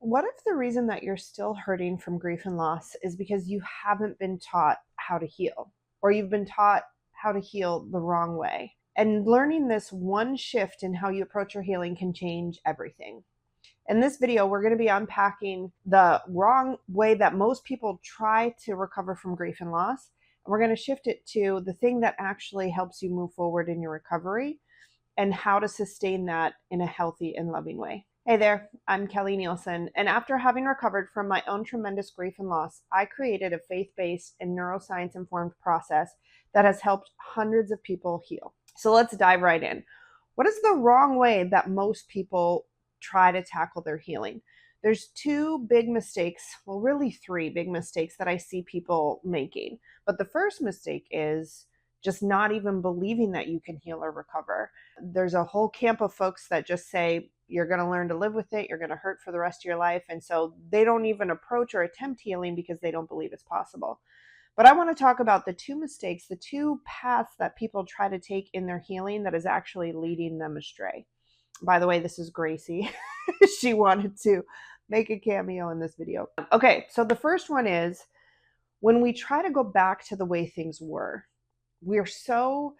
What if the reason that you're still hurting from grief and loss is because you haven't been taught how to heal, or you've been taught how to heal the wrong way? And learning this one shift in how you approach your healing can change everything. In this video, we're going to be unpacking the wrong way that most people try to recover from grief and loss. And we're going to shift it to the thing that actually helps you move forward in your recovery and how to sustain that in a healthy and loving way. Hey there, I'm Kelly Nielsen, and after having recovered from my own tremendous grief and loss, I created a faith-based and neuroscience-informed process that has helped hundreds of people heal. So let's dive right in. What is the wrong way that most people try to tackle their healing? There's two big mistakes, well, really three big mistakes that I see people making. But the first mistake is just not even believing that you can heal or recover. There's a whole camp of folks that just say, you're going to learn to live with it, you're going to hurt for the rest of your life. And so they don't even approach or attempt healing because they don't believe it's possible. But I want to talk about the two mistakes, the two paths that people try to take in their healing that is actually leading them astray. By the way, this is Gracie. She wanted to make a cameo in this video. Okay, so the first one is when we try to go back to the way things were, we're so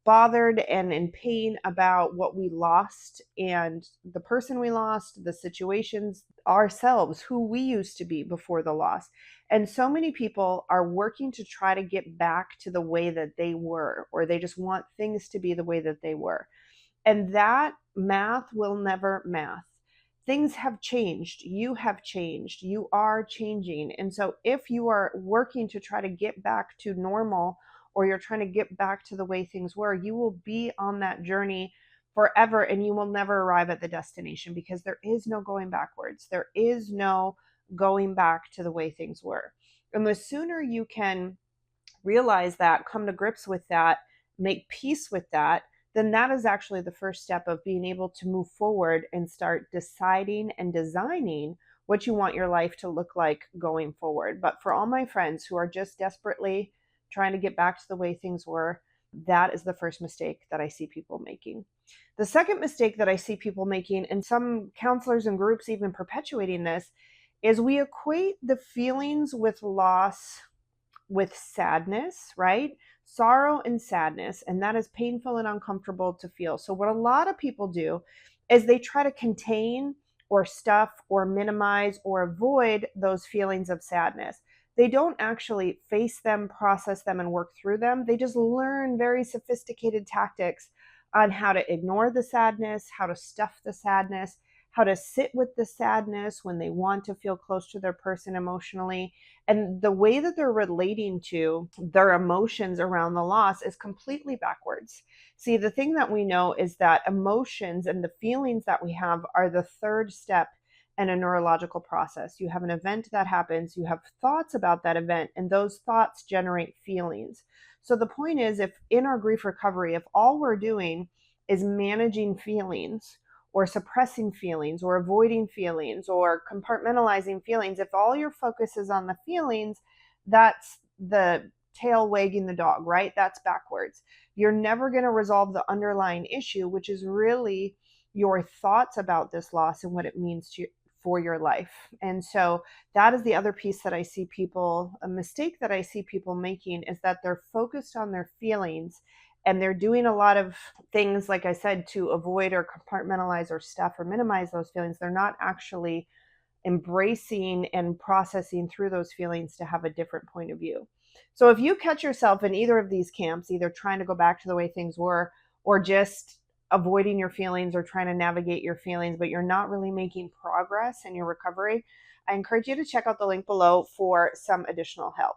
bothered and in pain about what we lost and the person we lost, the situations, ourselves, who we used to be before the loss. And so many people are working to try to get back to the way that they were, or they just want things to be the way that they were. And that math will never math. Things have changed. You have changed. You are changing. And so if you are working to try to get back to normal, or you're trying to get back to the way things were, you will be on that journey forever and you will never arrive at the destination because there is no going backwards. There is no going back to the way things were. And the sooner you can realize that, come to grips with that, make peace with that, then that is actually the first step of being able to move forward and start deciding and designing what you want your life to look like going forward. But for all my friends who are just desperately trying to get back to the way things were, that is the first mistake that I see people making. The second mistake that I see people making, and some counselors and groups even perpetuating this, is we equate the feelings with loss with sadness, right? Sorrow and sadness, and that is painful and uncomfortable to feel. So what a lot of people do is they try to contain or stuff or minimize or avoid those feelings of sadness. They don't actually face them, process them, and work through them. They just learn very sophisticated tactics on how to ignore the sadness, how to stuff the sadness, how to sit with the sadness when they want to feel close to their person emotionally. And the way that they're relating to their emotions around the loss is completely backwards. See, the thing that we know is that emotions and the feelings that we have are the third step in a neurological process. You have an event that happens, you have thoughts about that event, and those thoughts generate feelings. So the point is, if in our grief recovery, if all we're doing is managing feelings or suppressing feelings or avoiding feelings or compartmentalizing feelings, if all your focus is on the feelings, that's the tail wagging the dog, right? That's backwards. You're never going to resolve the underlying issue, which is really your thoughts about this loss and what it means to you for your life. And so that is the other piece that I see people, a mistake that I see people making, is that they're focused on their feelings and they're doing a lot of things, like I said, to avoid or compartmentalize or stuff or minimize those feelings. They're not actually embracing and processing through those feelings to have a different point of view. So if you catch yourself in either of these camps, either trying to go back to the way things were or just avoiding your feelings or trying to navigate your feelings, but you're not really making progress in your recovery, I encourage you to check out the link below for some additional help.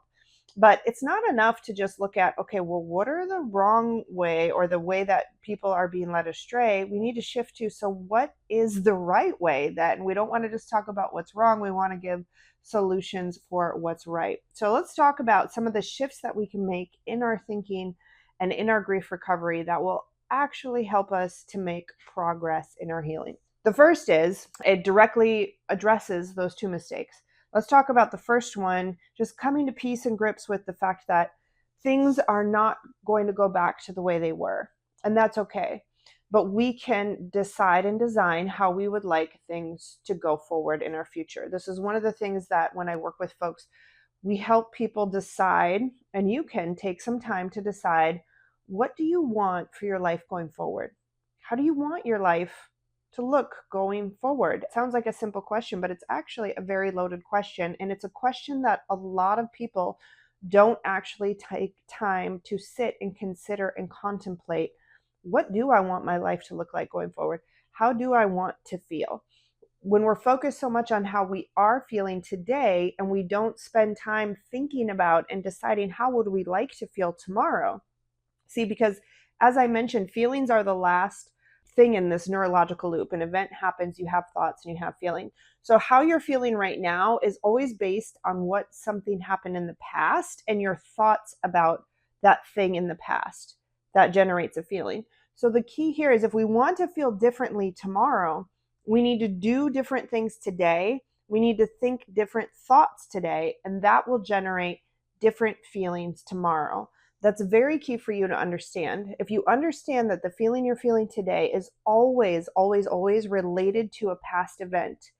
But it's not enough to just look at, okay, well, what are the wrong way or the way that people are being led astray? We need to shift to, so what is the right way? That, and we don't want to just talk about what's wrong. We want to give solutions for what's right. So let's talk about some of the shifts that we can make in our thinking and in our grief recovery that will actually help us to make progress in our healing. The first is, it directly addresses those two mistakes. Let's talk about the first one, just coming to peace and grips with the fact that things are not going to go back to the way they were. And that's okay. but we can decide and design how we would like things to go forward in our future. This is one of the things that when I work with folks, we help people decide, and you can take some time to decide, what do you want for your life going forward? How do you want your life to look going forward? It sounds like a simple question, but it's actually a very loaded question. And it's a question that a lot of people don't actually take time to sit and consider and contemplate. What do I want my life to look like going forward? How do I want to feel? When we're focused so much on how we are feeling today and we don't spend time thinking about and deciding how would we like to feel tomorrow. See, because as I mentioned, feelings are the last thing in this neurological loop. An event happens, you have thoughts and you have feeling. So how you're feeling right now is always based on what something happened in the past and your thoughts about that thing in the past that generates a feeling. So the key here is if we want to feel differently tomorrow, we need to do different things today. We need to think different thoughts today, and that will generate different feelings tomorrow. That's very key for you to understand. If you understand that the feeling you're feeling today is always, always, always related to a past event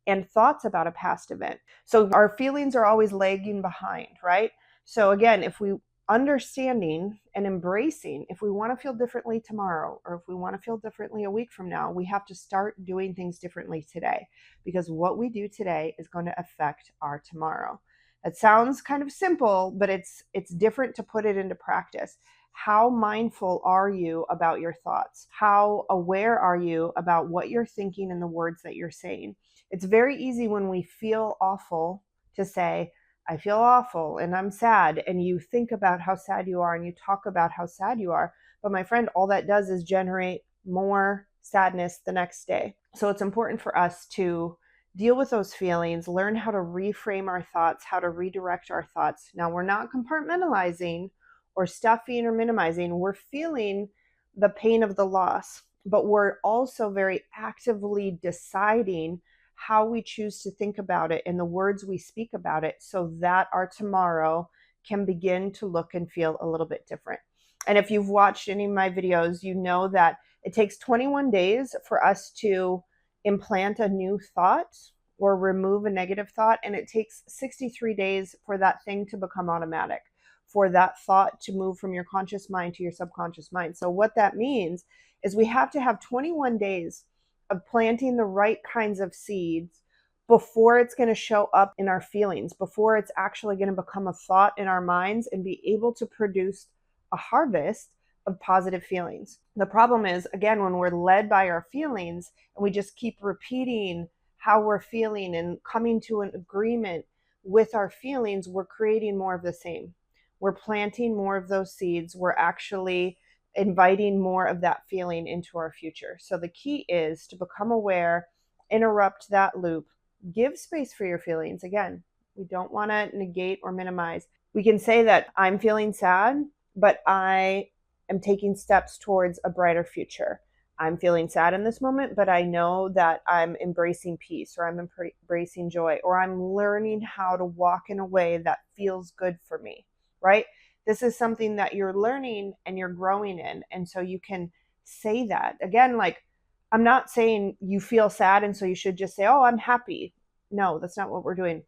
and thoughts about a past event. So our feelings are always lagging behind, right? So again, if we understanding and embracing, if we want to feel differently tomorrow, or if we want to feel differently a week from now, we have to start doing things differently today, because what we do today is going to affect our tomorrow. It sounds kind of simple, but it's different to put it into practice. How mindful are you about your thoughts? How aware are you about what you're thinking and the words that you're saying? It's very easy when we feel awful to say, I feel awful and I'm sad, and you think about how sad you are and you talk about how sad you are. But my friend, all that does is generate more sadness the next day. So it's important for us to deal with those feelings, learn how to reframe our thoughts, how to redirect our thoughts. Now, we're not compartmentalizing or stuffing or minimizing. We're feeling the pain of the loss, but we're also very actively deciding how we choose to think about it and the words we speak about it, so that our tomorrow can begin to look and feel a little bit different. And if you've watched any of my videos, you know that it takes 21 days for us to implant a new thought or remove a negative thought, and it takes 63 days for that thing to become automatic, for that thought to move from your conscious mind to your subconscious mind. So what that means is we have to have 21 days of planting the right kinds of seeds before it's going to show up in our feelings, before it's actually going to become a thought in our minds and be able to produce a harvest of positive feelings. The problem is, again, when we're led by our feelings and we just keep repeating how we're feeling and coming to an agreement with our feelings, we're creating more of the same. We're planting more of those seeds. We're actually inviting more of that feeling into our future. So the key is to become aware, interrupt that loop, give space for your feelings. Again, we don't want to negate or minimize. We can say that I'm feeling sad, but I am taking steps towards a brighter future. I'm feeling sad in this moment, but I know that I'm embracing peace, or I'm embracing joy, or I'm learning how to walk in a way that feels good for me, right? This is something that you're learning and you're growing in. And so you can say that. Again, like, I'm not saying you feel sad and so you should just say, oh, I'm happy. No, that's not what we're doing.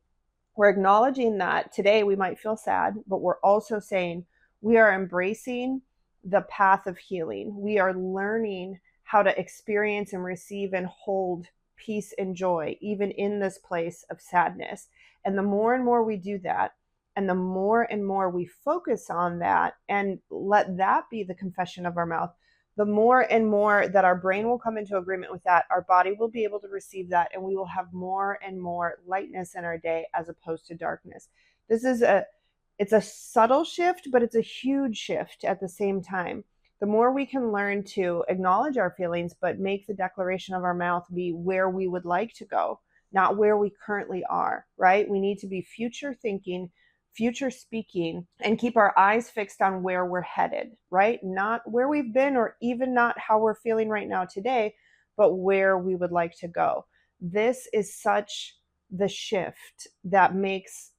We're acknowledging that today we might feel sad, but we're also saying we are embracing the path of healing. We are learning how to experience and receive and hold peace and joy, even in this place of sadness. And the more and more we do that, and the more and more we focus on that and let that be the confession of our mouth, the more and more that our brain will come into agreement with that, our body will be able to receive that, and we will have more and more lightness in our day as opposed to darkness. It's a subtle shift, but it's a huge shift at the same time. The more we can learn to acknowledge our feelings, but make the declaration of our mouth be where we would like to go, not where we currently are, right? We need to be future thinking, future speaking, and keep our eyes fixed on where we're headed, right? Not where we've been, or even not how we're feeling right now today, but where we would like to go. This is such the shift that makes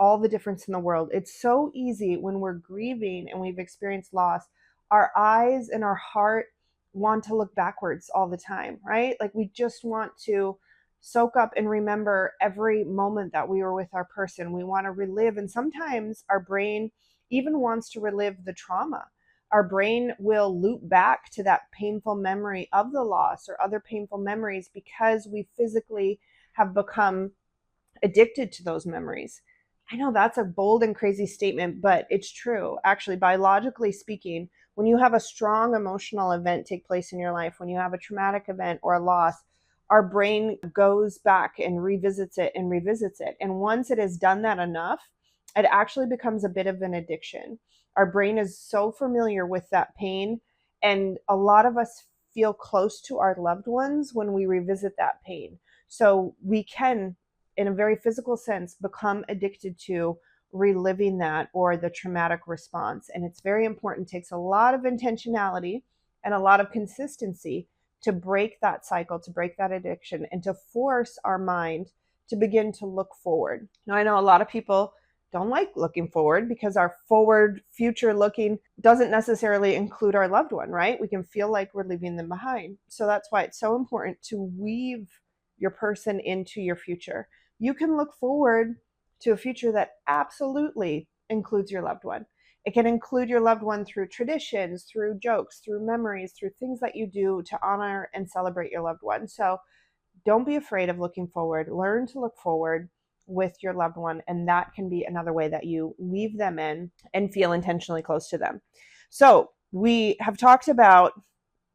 all the difference in the world. It's so easy when we're grieving and we've experienced loss. Our eyes and our heart want to look backwards all the time, right? Like we just want to soak up and remember every moment that we were with our person. We want to relive. And sometimes our brain even wants to relive the trauma. Our brain will loop back to that painful memory of the loss or other painful memories because we physically have become addicted to those memories. I know that's a bold and crazy statement, but it's true. Actually, biologically speaking, when you have a strong emotional event take place in your life, when you have a traumatic event or a loss, our brain goes back and revisits it and revisits it. And once it has done that enough, it actually becomes a bit of an addiction. Our brain is so familiar with that pain. And a lot of us feel close to our loved ones when we revisit that pain. So we can, in a very physical sense, become addicted to reliving that or the traumatic response. And it's very important. It takes a lot of intentionality and a lot of consistency to break that cycle, to break that addiction, and to force our mind to begin to look forward. Now, I know a lot of people don't like looking forward because our forward future looking doesn't necessarily include our loved one, right? We can feel like we're leaving them behind. So that's why it's so important to weave your person into your future. You can look forward to a future that absolutely includes your loved one. It can include your loved one through traditions, through jokes, through memories, through things that you do to honor and celebrate your loved one. So don't be afraid of looking forward. Learn to look forward with your loved one, and that can be another way that you weave them in and feel intentionally close to them. So we have talked about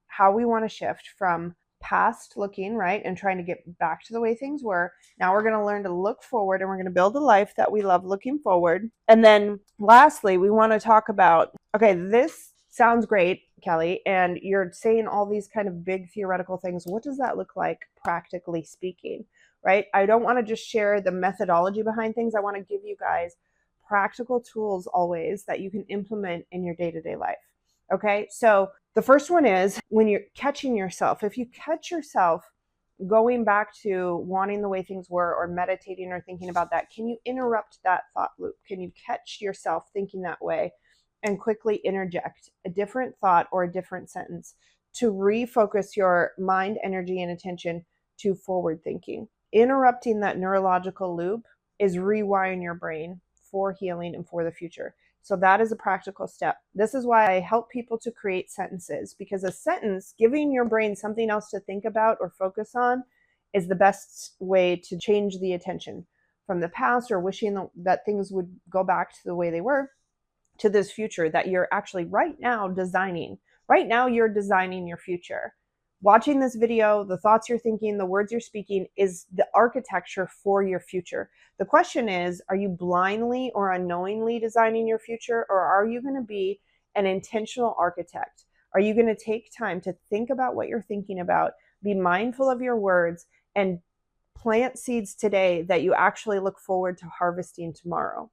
how we want to shift from past looking, right, and trying to get back to the way things were. Now we're going to learn to look forward, and we're going to build a life that we love looking forward. And then lastly, we want to talk about, okay, this sounds great, Kelly, and you're saying all these kind of big theoretical things. What does that look like practically speaking, right? I don't want to just share the methodology behind things. I want to give you guys practical tools always that you can implement in your day-to-day life. Okay, so the first one is when you're catching yourself. If you catch yourself going back to wanting the way things were or meditating or thinking about that, can you interrupt that thought loop? Can you catch yourself thinking that way and quickly interject a different thought or a different sentence to refocus your mind, energy, and attention to forward thinking? Interrupting that neurological loop is rewiring your brain for healing and for the future. So that is a practical step. This is why I help people to create sentences, because a sentence, giving your brain something else to think about or focus on, is the best way to change the attention from the past or wishing that things would go back to the way they were to this future that you're actually right now designing. Right now you're designing your future. Watching this video, the thoughts you're thinking, the words you're speaking is the architecture for your future. The question is, are you blindly or unknowingly designing your future, or are you going to be an intentional architect? Are you going to take time to think about what you're thinking about, be mindful of your words, and plant seeds today that you actually look forward to harvesting tomorrow?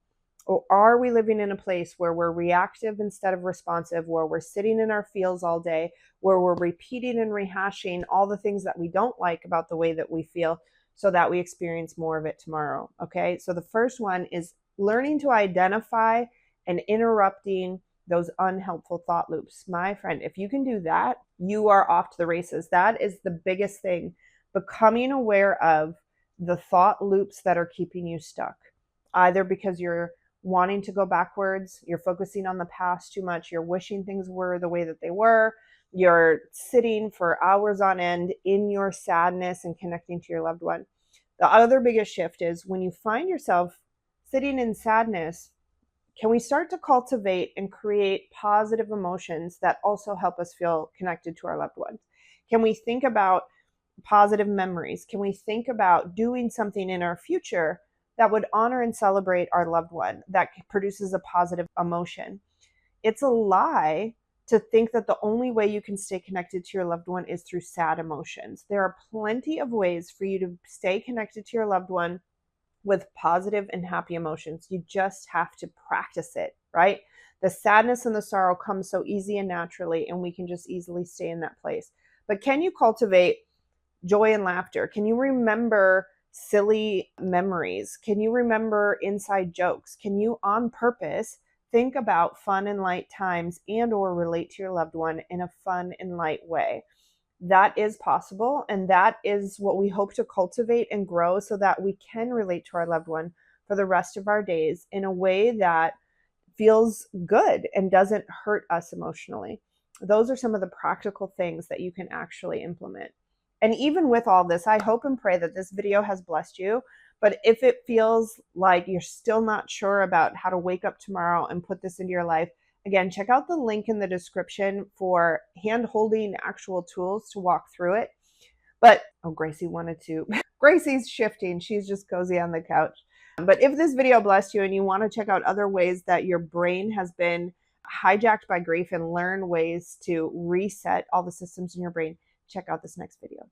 Or are we living in a place where we're reactive instead of responsive, where we're sitting in our feels all day, where we're repeating and rehashing all the things that we don't like about the way that we feel so that we experience more of it tomorrow? Okay, so the first one is learning to identify and interrupting those unhelpful thought loops. My friend, if you can do that, you are off to the races. That is the biggest thing. Becoming aware of the thought loops that are keeping you stuck, either because you're wanting to go backwards, you're focusing on the past too much, you're wishing things were the way that they were, you're sitting for hours on end in your sadness and connecting to your loved one. The other biggest shift is when you find yourself sitting in sadness, can we start to cultivate and create positive emotions that also help us feel connected to our loved ones? Can we think about positive memories? Can we think about doing something in our future that would honor and celebrate our loved one, that produces a positive emotion? It's a lie to think that the only way you can stay connected to your loved one is through sad emotions. There are plenty of ways for you to stay connected to your loved one with positive and happy emotions. You just have to practice it, right? The sadness and the sorrow come so easy and naturally, and we can just easily stay in that place. But can you cultivate joy and laughter? Can you remember silly memories? Can you remember inside jokes? Can you on purpose think about fun and light times and or relate to your loved one in a fun and light way. That is possible, and that is what we hope to cultivate and grow so that we can relate to our loved one for the rest of our days in a way that feels good and doesn't hurt us emotionally. Those are some of the practical things that you can actually implement. And even with all this, I hope and pray that this video has blessed you. But if it feels like you're still not sure about how to wake up tomorrow and put this into your life, again, check out the link in the description for hand-holding actual tools to walk through it. But, oh, Gracie wanted to. Gracie's shifting. She's just cozy on the couch. But if this video blessed you and you want to check out other ways that your brain has been hijacked by grief and learn ways to reset all the systems in your brain, check out this next video.